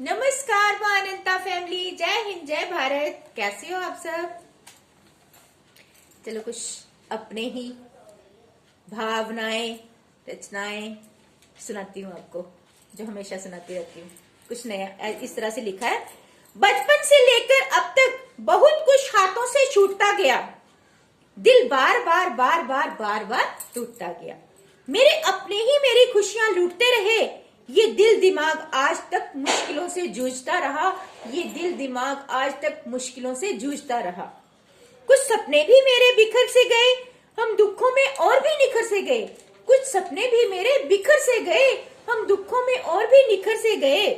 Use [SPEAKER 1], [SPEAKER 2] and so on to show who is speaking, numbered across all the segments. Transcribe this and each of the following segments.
[SPEAKER 1] नमस्कार मानवता फैमिली, जय हिंद जय भारत। कैसे हो आप सब? चलो कुछ अपने ही भावनाएं रचनाएं सुनाती हूँ आपको, जो हमेशा सुनाती रहती हूँ। कुछ नया इस तरह से लिखा है। बचपन से लेकर अब तक बहुत कुछ हाथों से छूटता गया, दिल बार बार बार बार बार बार टूटता गया। मेरे अपने ही मेरी खुशियां लूटते रहे, ये दिल दिमाग आज तक मुश्किलों से जूझता रहा, ये दिल दिमाग आज तक मुश्किलों से जूझता रहा। कुछ सपने भी मेरे बिखर से गए, हम दुखों में और भी निखर से गए। कुछ सपने भी मेरे बिखर से गए, हम दुखों में और भी निखर से गए।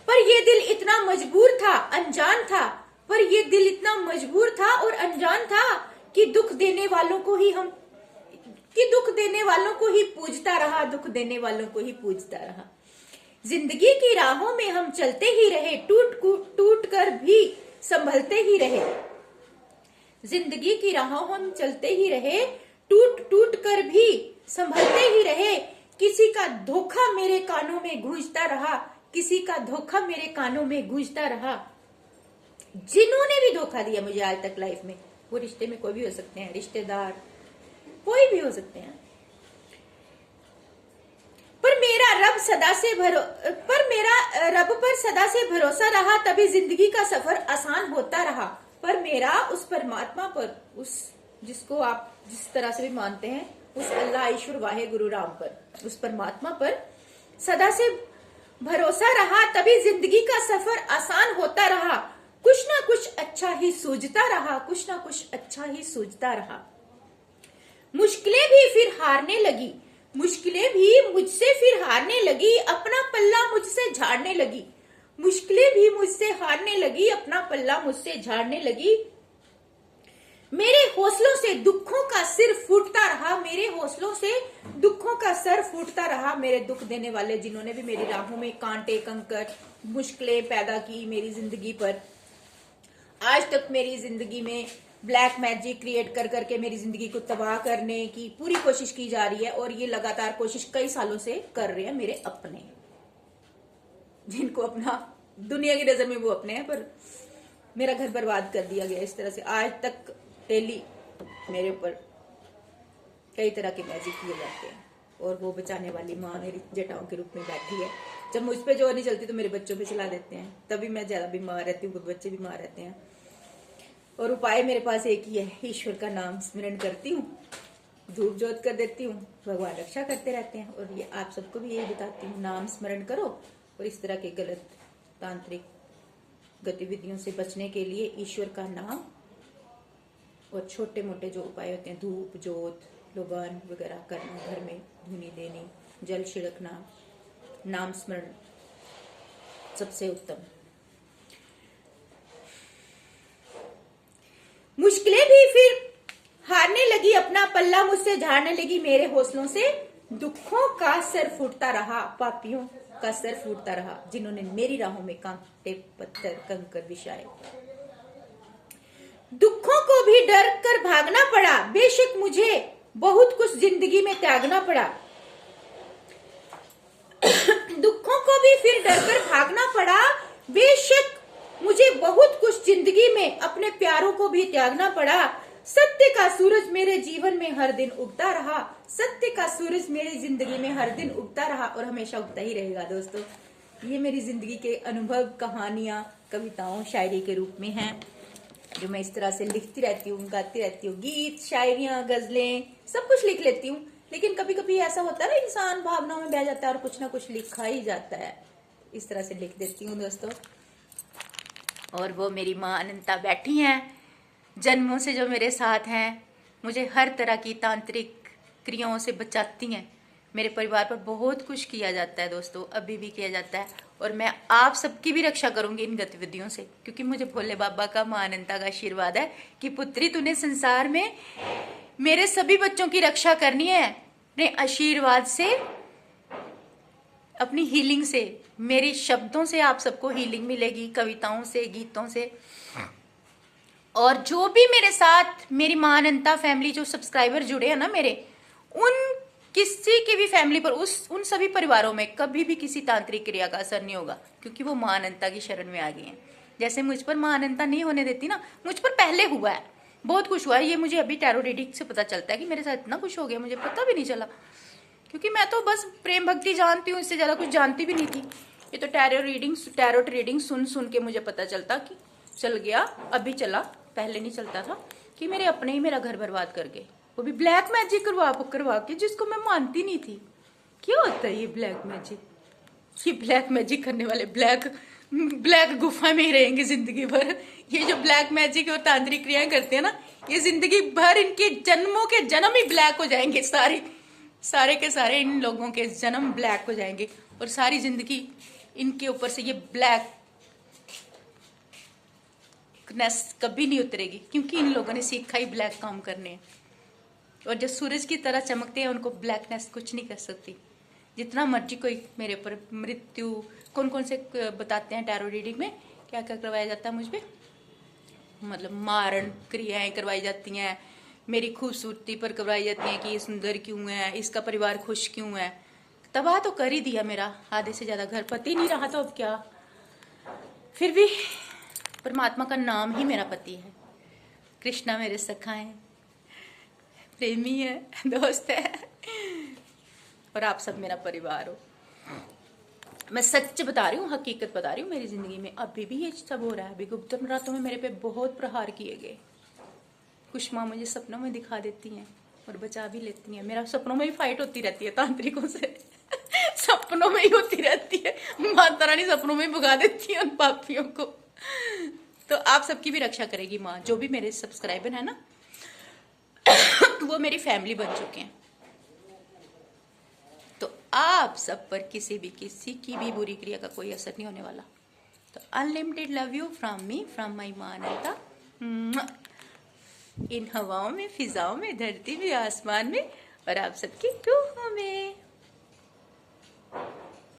[SPEAKER 1] पर ये दिल इतना मजबूर था, अनजान था। पर ये दिल इतना मजबूर था और अनजान था कि दुख देने वालों को ही पूजता रहा, दुख देने वालों को ही पूजता रहा। जिंदगी की राहों में हम चलते ही रहे, टूट कर भी संभलते ही रहे। जिंदगी की राहों हम चलते ही रहे, टूट कर भी संभलते ही रहे। किसी का धोखा मेरे कानों में गूंजता रहा, किसी का धोखा मेरे कानों में गूंजता रहा। जिन्होंने भी धोखा दिया मुझे आज तक लाइफ में, वो रिश्ते में कोई भी हो सकते हैं, रिश्तेदार कोई भी हो सकते हैं। पर मेरा रब पर सदा से भरोसा रहा, तभी जिंदगी का सफर आसान होता रहा। पर मेरा उस परमात्मा पर, उस जिसको आप जिस तरह से भी मानते हैं, उस अल्लाह ईश्वर वाहे गुरु राम पर, उस परमात्मा पर सदा से भरोसा रहा, तभी जिंदगी का सफर आसान होता रहा। कुछ ना कुछ अच्छा ही सूझता रहा, कुछ ना कुछ अच्छा ही सूझता रहा। मुश्किलें भी फिर हारने लगी, मुश्किलें भी मुझसे फिर हारने लगी, अपना पल्ला मुझसे झाड़ने लगी। मुश्किलें भी मुझसे हारने लगी, अपना पल्ला मुझसे झाड़ने लगी। मेरे हौसलों से दुखों का सिर फूटता रहा, मेरे हौसलों से दुखों का सर फूटता रहा। मेरे दुख देने वाले, जिन्होंने भी मेरी राहों में कांटे कंकर मुश्किलें पैदा की मेरी जिंदगी पर, आज तक मेरी जिंदगी में ब्लैक मैजिक क्रिएट कर करके मेरी जिंदगी को तबाह करने की पूरी कोशिश की जा रही है। और ये लगातार कोशिश कई सालों से कर रहे हैं मेरे अपने, जिनको अपना दुनिया की नजर में वो अपने हैं, पर मेरा घर बर्बाद कर दिया गया इस तरह से। आज तक डेली मेरे ऊपर कई तरह के मैजिक किए जाते हैं, और वो बचाने वाली माँ मेरी जटाओं के रूप में बैठी है। जब मुझ पे जोर नहीं चलती तो मेरे बच्चों पे चला देते हैं, तभी मैं ज्यादा बीमार रहती हूँ, बच्चे बीमार रहते हैं। और उपाय मेरे पास एक ही है, ईश्वर का नाम स्मरण करती हूँ, धूप जोत कर देती हूँ, भगवान रक्षा करते रहते हैं। और ये आप सबको भी यही बताती हूँ, नाम स्मरण करो। और इस तरह के गलत तांत्रिक गतिविधियों से बचने के लिए ईश्वर का नाम और छोटे मोटे जो उपाय होते हैं, धूप जोत लोबान वगैरह करना, घर में धुनी देनी, जल छिड़कना, नाम स्मरण सबसे उत्तम। मुश्किलें भी फिर हारने लगी, अपना पल्ला मुझसे झाड़ने लगी। मेरे हौसलों से दुखों का सर फूटता रहा, पापियों का सर फूटता रहा, जिन्होंने मेरी राहों में कांटे पत्थर कंकर बिछाए। दुखों को भी डर कर भागना पड़ा, बेशक मुझे बहुत कुछ जिंदगी में त्यागना पड़ा। दुखों को भी फिर डर कर भागना पड़ा, बेशक मुझे बहुत कुछ जिंदगी में अपने प्यारों को भी त्यागना पड़ा। सत्य का सूरज मेरे जीवन में हर दिन उगता रहा, सत्य का सूरज मेरी जिंदगी में हर दिन उगता रहा, और हमेशा उगता ही रहेगा दोस्तों। ये मेरी जिंदगी के अनुभव, कहानियां, कविताओं, शायरी के रूप में हैं, जो मैं इस तरह से लिखती रहती हूँ, गाती रहती हूँ। गीत, शायरियां, गजलें सब कुछ लिख लेती हूँ। लेकिन कभी कभी ऐसा होता है ना, इंसान भावनाओं में बह जाता है और कुछ ना कुछ लिखा ही जाता है। इस तरह से लिख देती हूँ दोस्तों। और वो मेरी माँ अनंता बैठी हैं, जन्मों से जो मेरे साथ हैं, मुझे हर तरह की तांत्रिक क्रियाओं से बचाती हैं। मेरे परिवार पर बहुत कुछ किया जाता है दोस्तों, अभी भी किया जाता है। और मैं आप सबकी भी रक्षा करूंगी इन गतिविधियों से, क्योंकि मुझे भोले बाबा का, माँ अनंता का आशीर्वाद है कि पुत्री तूने संसार में मेरे सभी बच्चों की रक्षा करनी है। अपने आशीर्वाद से, अपनी हीलिंग से, मेरी शब्दों से आप सबको हीलिंग मिलेगी, कविताओं से, गीतों से। और जो भी मेरे साथ, मेरी माँ अनंता फैमिली जो सब्सक्राइबर जुड़े हैं ना मेरे, उन किसी की भी फैमिली पर उन सभी परिवारों में कभी भी किसी तांत्रिक क्रिया का असर नहीं होगा, क्योंकि वो मां अनंता की शरण में आ गई हैं। जैसे मुझ पर मां अनंता नहीं होने देती ना, मुझ पर पहले हुआ है, बहुत कुछ हुआ है। ये मुझे अभी टैरो रीडिंग से पता चलता है कि मेरे साथ इतना कुछ हो गया, मुझे पता भी नहीं चला, क्योंकि मैं तो बस प्रेम भक्ति जानती हूँ, इससे ज्यादा कुछ जानती भी नहीं थी। ये तो टैरो रीडिंग सुन सुन के मुझे पता चलता कि चल गया, अभी चला, पहले नहीं चलता था, कि मेरे अपने ही मेरा घर बर्बाद कर गए, वो भी ब्लैक मैजिक करवा के, जिसको मैं मानती नहीं थी। क्या होता है ये ब्लैक मैजिक? ये ब्लैक मैजिक करने वाले ब्लैक गुफा में ही रहेंगे जिंदगी भर। ये जो ब्लैक मैजिक और तांत्रिक क्रियाएं करते हैं ना, ये जिंदगी भर इनके जन्मों के जन्म ही ब्लैक हो जाएंगे। सारे के सारे इन लोगों के जन्म ब्लैक हो जाएंगे, और सारी जिंदगी इनके ऊपर से ये ब्लैकनेस कभी नहीं उतरेगी, क्योंकि इन लोगों ने सीखा ही ब्लैक काम करने हैं। और जो सूरज की तरह चमकते हैं, उनको ब्लैकनेस कुछ नहीं कर सकती। जितना मर्जी कोई मेरे ऊपर मृत्यु कौन कौन से बताते हैं टैरो रीडिंग में, क्या क्या करवाया जाता है मुझ पे, मतलब मारण क्रियाएं करवाई जाती हैं, मेरी खूबसूरती पर करवाई जाती हैं कि ये सुंदर क्यों है, इसका परिवार खुश क्यों है। तबाह तो कर ही दिया मेरा आधे से ज्यादा घर, पति नहीं रहा तो अब क्या। फिर भी परमात्मा का नाम ही मेरा पति है। कृष्णा मेरे सखा है, प्रेमी है, दोस्त है, और आप सब मेरा परिवार हो। मैं सच बता रही हूँ, हकीकत बता रही हूँ। मेरी जिंदगी में अभी भी ये सब हो रहा है। अभी गुप्त रातों में मेरे पे बहुत प्रहार किए गए। कुछ माँ मुझे सपनों में दिखा देती हैं और बचा भी लेती हैं। मेरा सपनों में भी फाइट होती रहती है तांत्रिकों से। सपनों में ही होती रहती है। माता रानी सपनों में ही भगा देती है उन पापियों को। तो आप सबकी भी रक्षा करेगी माँ। जो भी मेरे सब्सक्राइबर है ना, वो मेरी फैमिली बन चुके हैं। तो आप सब पर किसी की भी बुरी क्रिया का कोई असर नहीं होने वाला। तो unlimited love you from me, from my माँ अनंता। इन हवाओं में, फिजाओं में, धरती में, आसमान में, और आप सबकी रूहों में।